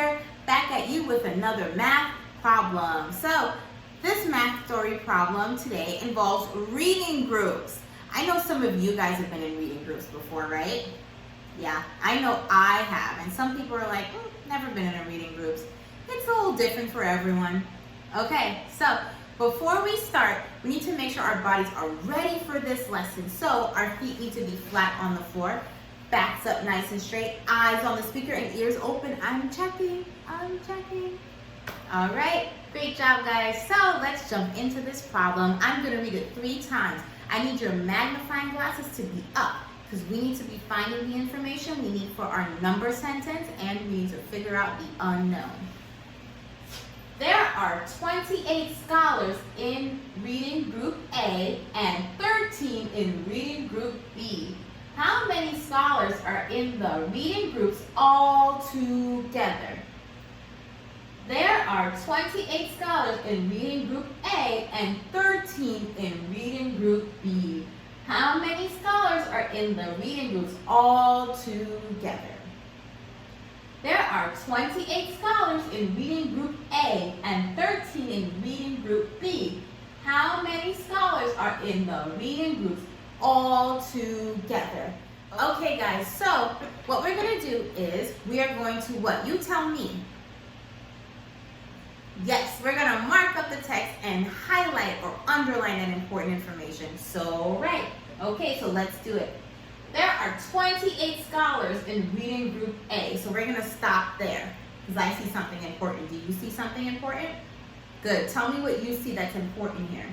here, back at you with another math problem. So this math story problem today involves reading groups. I know some of you guys have been in reading groups before, right? Yeah, I know I have. And some people are like, never been in a reading groups. It's a little different for everyone. Okay, so before we start, we need to make sure our bodies are ready for this lesson. So our feet need to be flat on the floor, backs up nice and straight, eyes on the speaker and ears open. I'm checking. All right, great job, guys. So let's jump into this problem. I'm gonna read it 3 times. I need your magnifying glasses to be up because we need to be finding the information we need for our number sentence, and we need to figure out the unknown. There are 28 scholars in reading group A and 13 in reading group B. How many scholars are in the reading groups all together? There are 28 scholars in reading group A and 13 in reading group B. How many scholars are in the reading groups all together? There are 28 scholars in reading group A and 13 in reading group B. How many scholars are in the reading groups all together? Okay, guys, so what we're going to do is we are going to what? You tell me. Yes, we're going to mark up the text and highlight or underline that important information. So, right. Okay, so let's do it. There are 28 scholars in reading group A. So we're going to stop there because I see something important. Do you see something important? Good. Tell me what you see that's important here.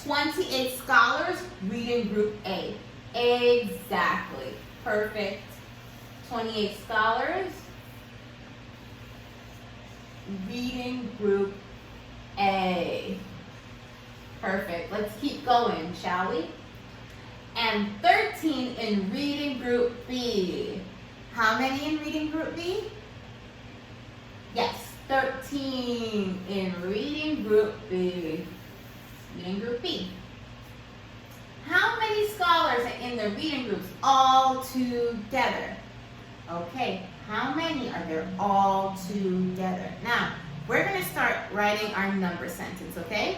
28 scholars reading group A. Exactly. Perfect. 28 scholars reading group A. Perfect. Let's keep going, shall we? And 13 in reading group B. How many in reading group B? Yes, 13 in reading group B. Reading group B. How many scholars are in the reading groups all together? Okay, how many are there all together? Now, we're going to start writing our number sentence, okay?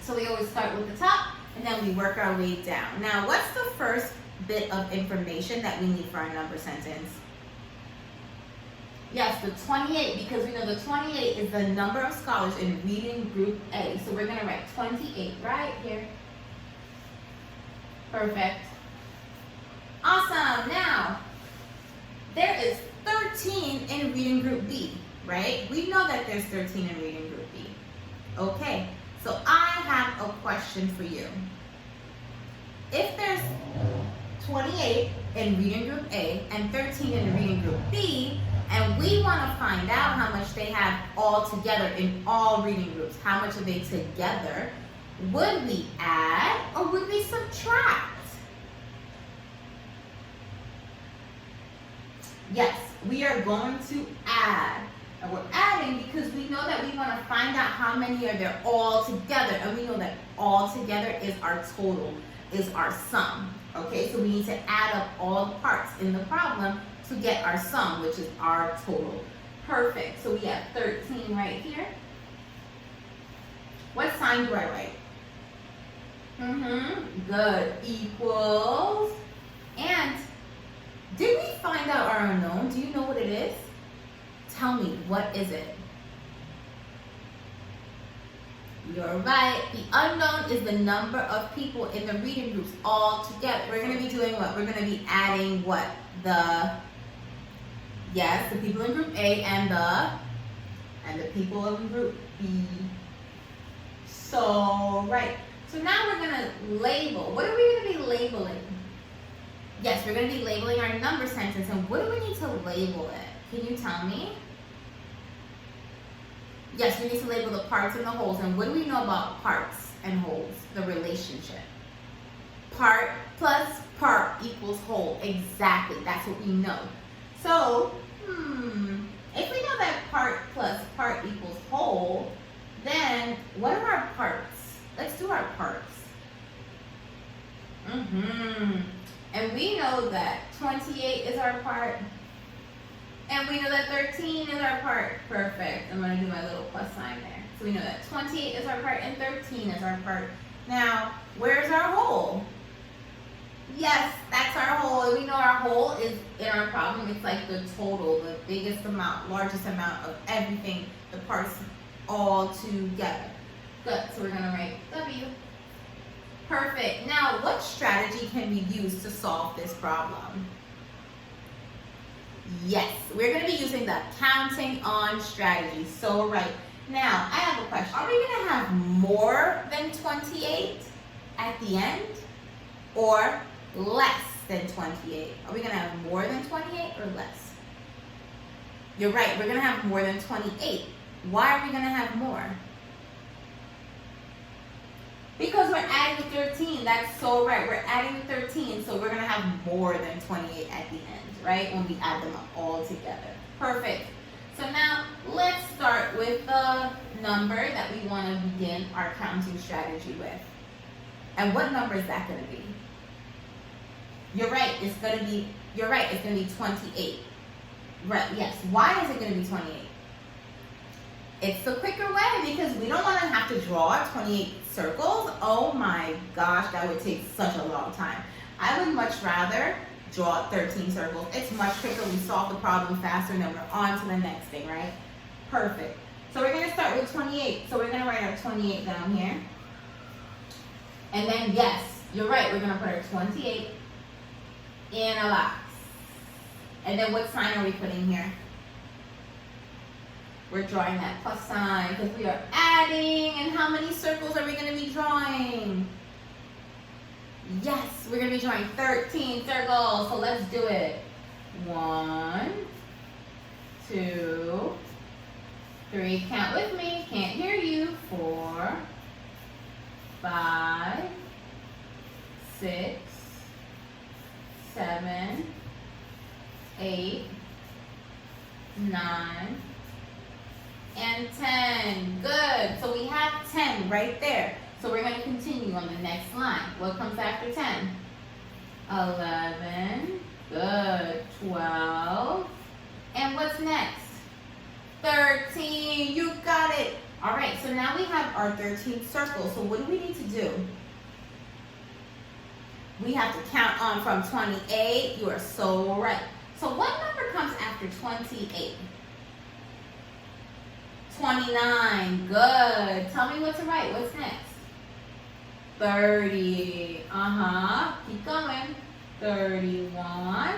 So we always start with the top, and then we work our way down. Now, what's the first bit of information that we need for our number sentence? Yes, the 28, because we know the 28 is the number of scholars in reading group A. So we're going to write 28 right here. Perfect. Awesome. Now, there is 13 in reading group B, right? We know that there's 13 in reading group B. Okay. So I have a question for you. If there's 28 in reading group A and 13 in reading group B, and we want to find out how much they have all together in all reading groups, how much are they together, would we add or would we subtract? Yes, we are going to add. And we're adding because we know that we want to find out how many are there all together. And we know that all together is our total, is our sum. Okay, so we need to add up all the parts in the problem to get our sum, which is our total. Perfect. So we have 13 right here. What sign do I write? Good. Equals. And did we find out our unknown? Do you know what it is? Tell me, what is it? You're right. The unknown is the number of people in the reading groups all together. We're going to be doing what? We're going to be adding what? Yes, the people in group A and the people in group B. So, right. So now we're going to label. What are we going to be labeling? Yes, we're going to be labeling our number sentence. And what do we need to label it? Can you tell me? Yes, we need to label the parts and the wholes. And what do we know about parts and wholes? The relationship. Part plus part equals whole. Exactly. That's what we know. So, if we know that part plus part equals whole, then what are our parts? Let's do our parts. And we know that 28 is our part. And we know that 13 is our part. Perfect. I'm going to do my little plus sign there. So we know that 28 is our part and 13 is our part. Now, where's our whole? Yes, that's our whole. We know our whole is in our problem. It's like the total, the biggest amount, largest amount of everything, the parts all together. Good. So we're going to write W. Perfect. Now, what strategy can we use to solve this problem? Yes, we're going to be using the counting on strategy. So right. Now, I have a question. Are we going to have more than 28 at the end or less than 28? Are we going to have more than 28 or less? You're right, we're going to have more than 28. Why are we going to have more? Because we're adding 13. That's so right. We're adding 13, so we're going to have more than 28 at the end, right? When we add them up all together. Perfect. So now let's start with the number that we want to begin our counting strategy with. And what number is that going to be? You're right, it's going to be 28. Right, yes. Why is it going to be 28? It's the quicker way because we don't want to have to draw 28 circles. Oh my gosh, that would take such a long time. I would much rather draw 13 circles. It's much quicker. We solve the problem faster and then we're on to the next thing, right? Perfect. So we're going to start with 28. So we're going to write our 28 down here. And then, yes, you're right. We're going to put our 28 in a box. And then what sign are we putting here? We're drawing that plus sign because we are adding. And how many circles are we going to be drawing? Yes, we're going to be drawing 13 circles. So let's do it. 1, 2, 3. Count with me. Can't hear you. 4, 5, 6, 7, 8, 9, and 10. Good. So we have 10 right there. So we're going to continue on the next line. What comes after 10? 11. Good. 12. And what's next? 13. You got it. All right. So now we have our 13 circles. So what do we need to do? We have to count on from 28. You are so right. So what number comes after 28? 29. Good. Tell me what to write. What's next? 30. Keep going. 31.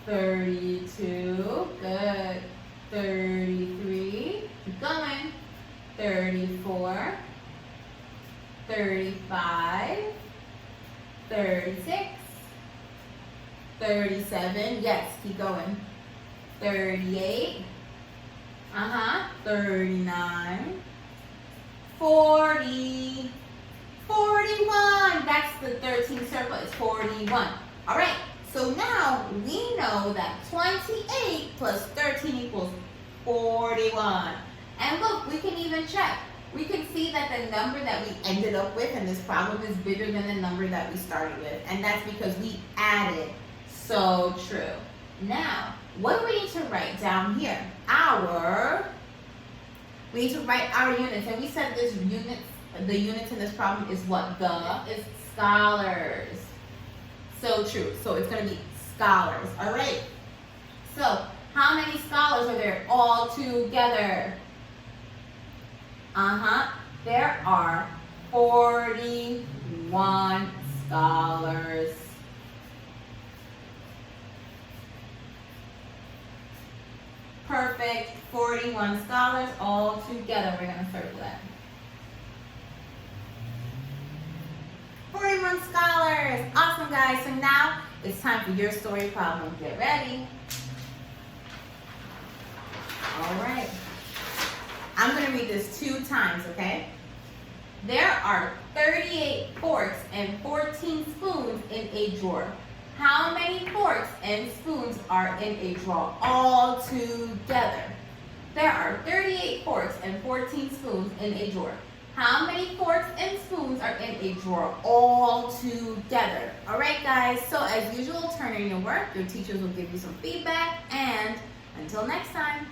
32. Good. 33. Keep going. 34. 35. 36. 37. Yes, keep going. 38. 39. 40. 41. That's the 13th circle. It's 41. All right. So now we know that 28 plus 13 equals 41. And look, we can even check. We can see that the number that we ended up with in this problem is bigger than the number that we started with. And that's because we added. So true. Now, what do we need to write down here? We need to write our units. And we said the units in this problem is what? Is scholars. So true. So it's going to be scholars. All right. So how many scholars are there all together? There are 41 scholars. Perfect. 41 scholars all together. We're going to circle that. 41 scholars. Awesome, guys. So now it's time for your story problem. Get ready. All right. I'm going to read this 2 times, okay? There are 38 forks and 14 spoons in a drawer. How many forks and spoons are in a drawer all together? There are 38 forks and 14 spoons in a drawer. How many forks and spoons are in a drawer all together? All right, guys. So as usual, turn in your work. Your teachers will give you some feedback. And until next time.